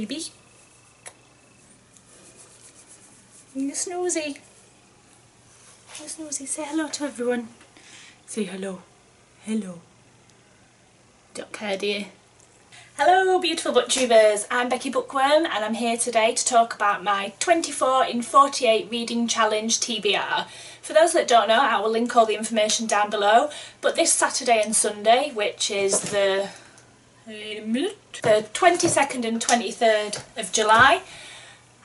baby. You're snoozy. You're snoozy. Say hello to everyone. Say hello. Hello. Don't care, do you? Hello beautiful booktubers, I'm Becky Bookworm and I'm here today to talk about my 24 in 48 reading challenge TBR. For those that don't know, I will link all the information down below, but this Saturday and Sunday, which is the 22nd and 23rd of July,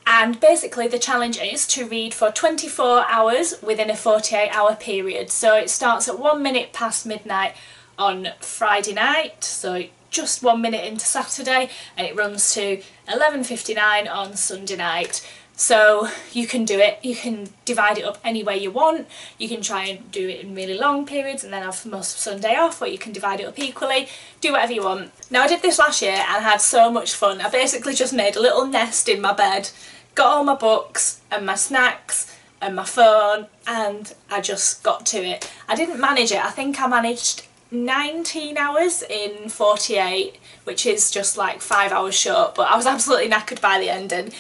and basically the challenge is to read for 24 hours within a 48-hour period. So it starts at 1 minute past midnight on Friday night, so just 1 minute into Saturday, and it runs to 11:59 on Sunday night. So you can do it, you can divide it up any way you want. You can try and do it in really long periods and then have most of Sunday off, or you can divide it up equally. Do whatever you want. Now, I did this last year and had so much fun. I basically just made a little nest in my bed, got all my books and my snacks and my phone, and I just got to it. I didn't manage it. I think I managed 19 hours in 48, which is just like 5 hours short, but I was absolutely knackered by the end, and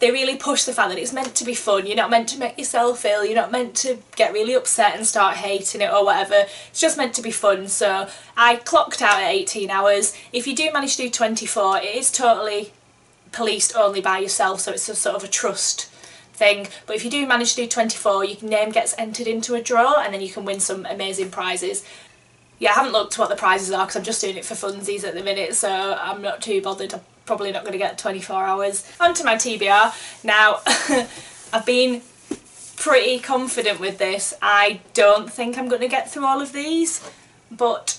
they really push the fact that it's meant to be fun. You're not meant to make yourself ill, you're not meant to get really upset and start hating it or whatever. It's just meant to be fun. So I clocked out at 18 hours. If you do manage to do 24, it is totally policed only by yourself, so it's a sort of a trust thing. But if you do manage to do 24, your name gets entered into a draw and then you can win some amazing prizes. Yeah, I haven't looked what the prizes are because I'm just doing it for funsies at the minute, so I'm not too bothered. I'm probably not going to get 24 hours. On to my TBR. Now, I've been pretty confident with this. I don't think I'm going to get through all of these, but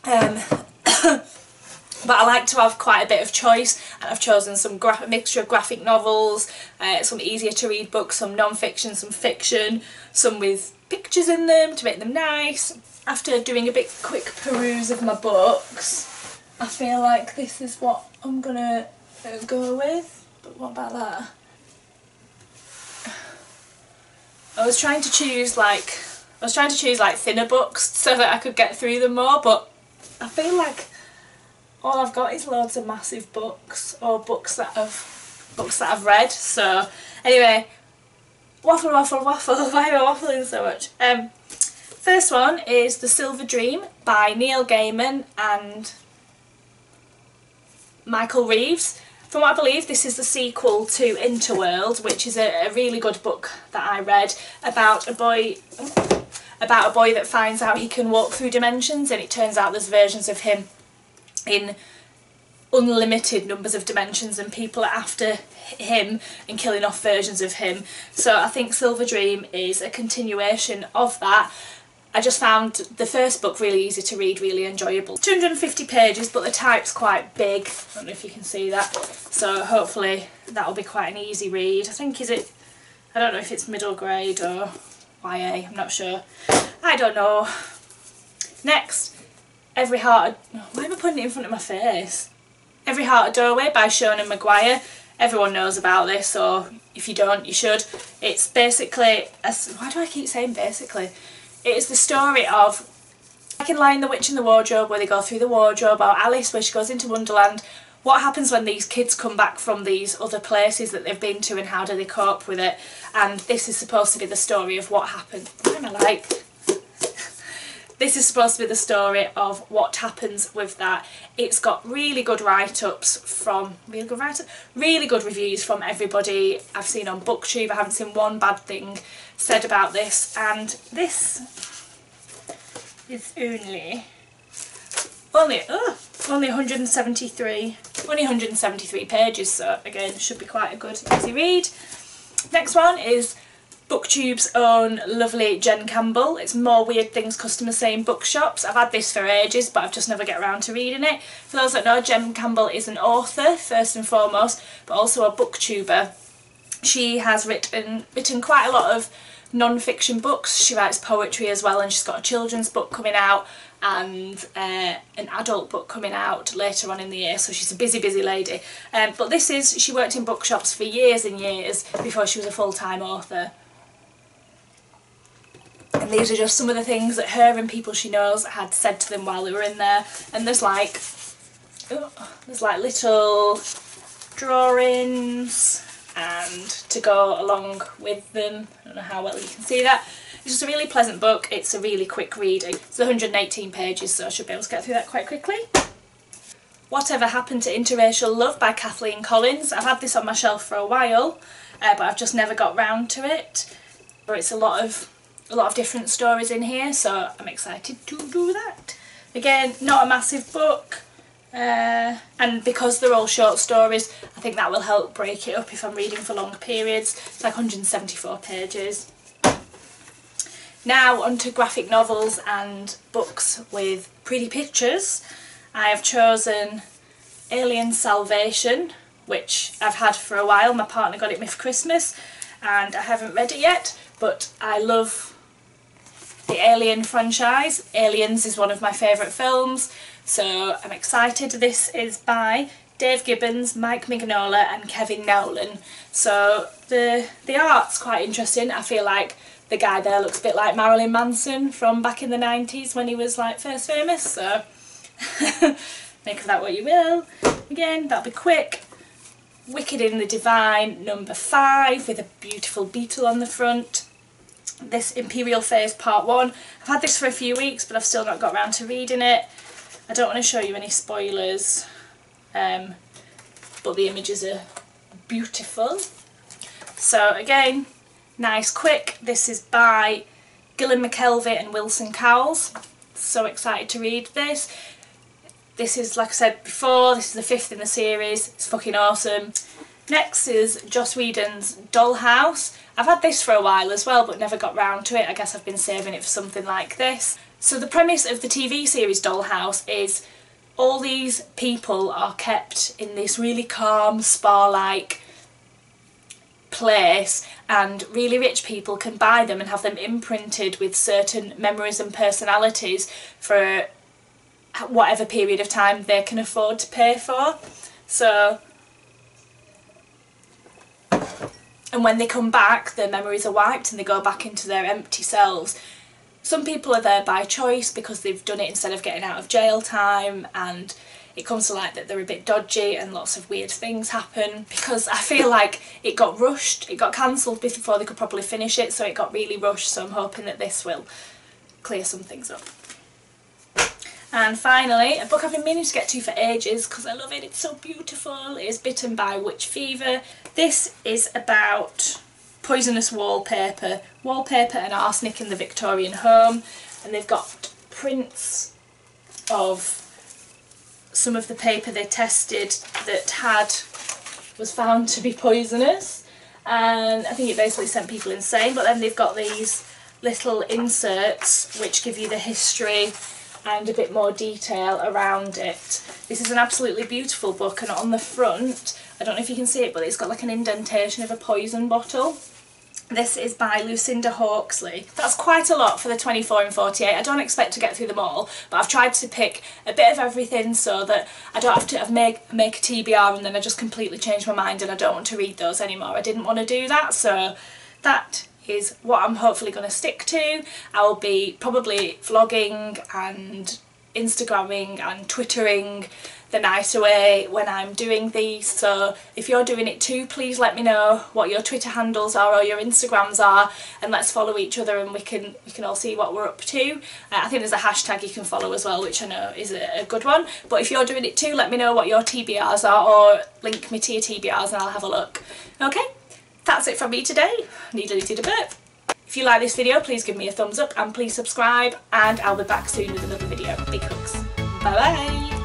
but I like to have quite a bit of choice, and I've chosen some mixture of graphic novels, some easier to read books, some non-fiction, some fiction, some with pictures in them to make them nice. After doing a bit quick peruse of my books, I feel like this is what I'm gonna go with. But what about that? I was trying to choose like thinner books so that I could get through them more, but I feel like all I've got is loads of massive books, or books that I've read. So anyway, waffle, waffle, waffle. Why am I waffling so much? First one is The Silver Dream by Neil Gaiman and Michael Reeves. From what I believe, this is the sequel to Interworld, which is a really good book that I read about a boy that finds out he can walk through dimensions, and it turns out there's versions of him in unlimited numbers of dimensions, and people are after him and killing off versions of him. So I think Silver Dream is a continuation of that. I just found the first book really easy to read, really enjoyable. 250 pages, but the type's quite big. I don't know if you can see that. So hopefully that'll be quite an easy read. I think I don't know if it's middle grade or YA, I'm not sure. I don't know. Next, Every Heart... Why am I putting it in front of my face? Every Heart a Doorway by Shona Maguire. Everyone knows about this, or if you don't, you should. It's basically... Why do I keep saying basically? It is the story of, like in Lion, the Witch and the Wardrobe, where they go through the wardrobe, or Alice, where she goes into Wonderland. What happens when these kids come back from these other places that they've been to, and how do they cope with it? And this is supposed to be the story of what happened. What am I like? This is supposed to be the story of what happens with that. It's got really good write-ups from... Really good reviews from everybody I've seen on BookTube. I haven't seen one bad thing said about this. And this is only 173 pages. So again, should be quite a good, easy read. Next one is BookTube's own lovely Jen Campbell. It's More Weird Things Customers Say in Bookshops. I've had this for ages, but I've just never get around to reading it. For those that know, Jen Campbell is an author, first and foremost, but also a booktuber. She has written quite a lot of non-fiction books. She writes poetry as well, and she's got a children's book coming out and an adult book coming out later on in the year, so she's a busy lady. But she worked in bookshops for years and years before she was a full-time author. And these are just some of the things that her and people she knows had said to them while they were in there. And there's like there's like little drawings and to go along with them. I don't know how well you can see that. It's just a really pleasant book. It's a really quick read. It's 118 pages, so I should be able to get through that quite quickly. Whatever Happened to Interracial Love by Kathleen Collins. I've had this on my shelf for a while, but I've just never got round to it. It's a lot of different stories in here, so I'm excited to do that. Again, not a massive book, and because they're all short stories, I think that will help break it up if I'm reading for long periods. It's like 174 pages. Now onto graphic novels and books with pretty pictures. I have chosen Alien Salvation, which I've had for a while. My partner got it me for Christmas and I haven't read it yet, but I love the Alien franchise. Aliens is one of my favourite films, so I'm excited. This is by Dave Gibbons, Mike Mignola and Kevin Nowlan. So the art's quite interesting. I feel like the guy there looks a bit like Marilyn Manson from back in the 90s when he was like first famous, so make of that what you will. Again, that'll be quick. Wicked in the Divine, number 5, with a beautiful beetle on the front. This Imperial Phase Part 1. I've had this for a few weeks, but I've still not got around to reading it. I don't want to show you any spoilers, but the images are beautiful. So again, nice, quick. This is by Gillan McKelvey and Wilson Cowles. So excited to read this. This is, like I said before, this is the 5th in the series. It's fucking awesome. Next is Joss Whedon's Dollhouse. I've had this for a while as well, but never got round to it. I guess I've been saving it for something like this. So the premise of the TV series Dollhouse is all these people are kept in this really calm, spa-like place, and really rich people can buy them and have them imprinted with certain memories and personalities for whatever period of time they can afford to pay for. So, and when they come back, their memories are wiped and they go back into their empty selves. Some people are there by choice because they've done it instead of getting out of jail time, and it comes to light that they're a bit dodgy and lots of weird things happen, because I feel like it got rushed, it got cancelled before they could probably finish it, so it got really rushed, so I'm hoping that this will clear some things up. And finally, a book I've been meaning to get to for ages because I love it, it's so beautiful, is Bitten by Witch Fever. This is about poisonous wallpaper and arsenic in the Victorian home, and they've got prints of some of the paper they tested that was found to be poisonous, and I think it basically sent people insane. But then they've got these little inserts which give you the history and a bit more detail around it. This is an absolutely beautiful book, and on the front, I don't know if you can see it, but it's got like an indentation of a poison bottle. This is by Lucinda Hawksley. That's quite a lot for the 24 and 48. I don't expect to get through them all, but I've tried to pick a bit of everything so that I don't have to make a TBR and then I just completely change my mind and I don't want to read those anymore. I didn't want to do that, so that is what I'm hopefully going to stick to. I will be probably vlogging and Instagramming and Twittering the night away when I'm doing these, so if you're doing it too, please let me know what your Twitter handles are or your Instagrams are, and let's follow each other and we can all see what we're up to. I think there's a hashtag you can follow as well, which I know is a good one, but if you're doing it too, let me know what your TBRs are or link me to your TBRs and I'll have a look. Okay, that's it from me today. Needly did a bit. If you like this video, please give me a thumbs up and please subscribe, and I'll be back soon with another video. Big hugs. Bye bye!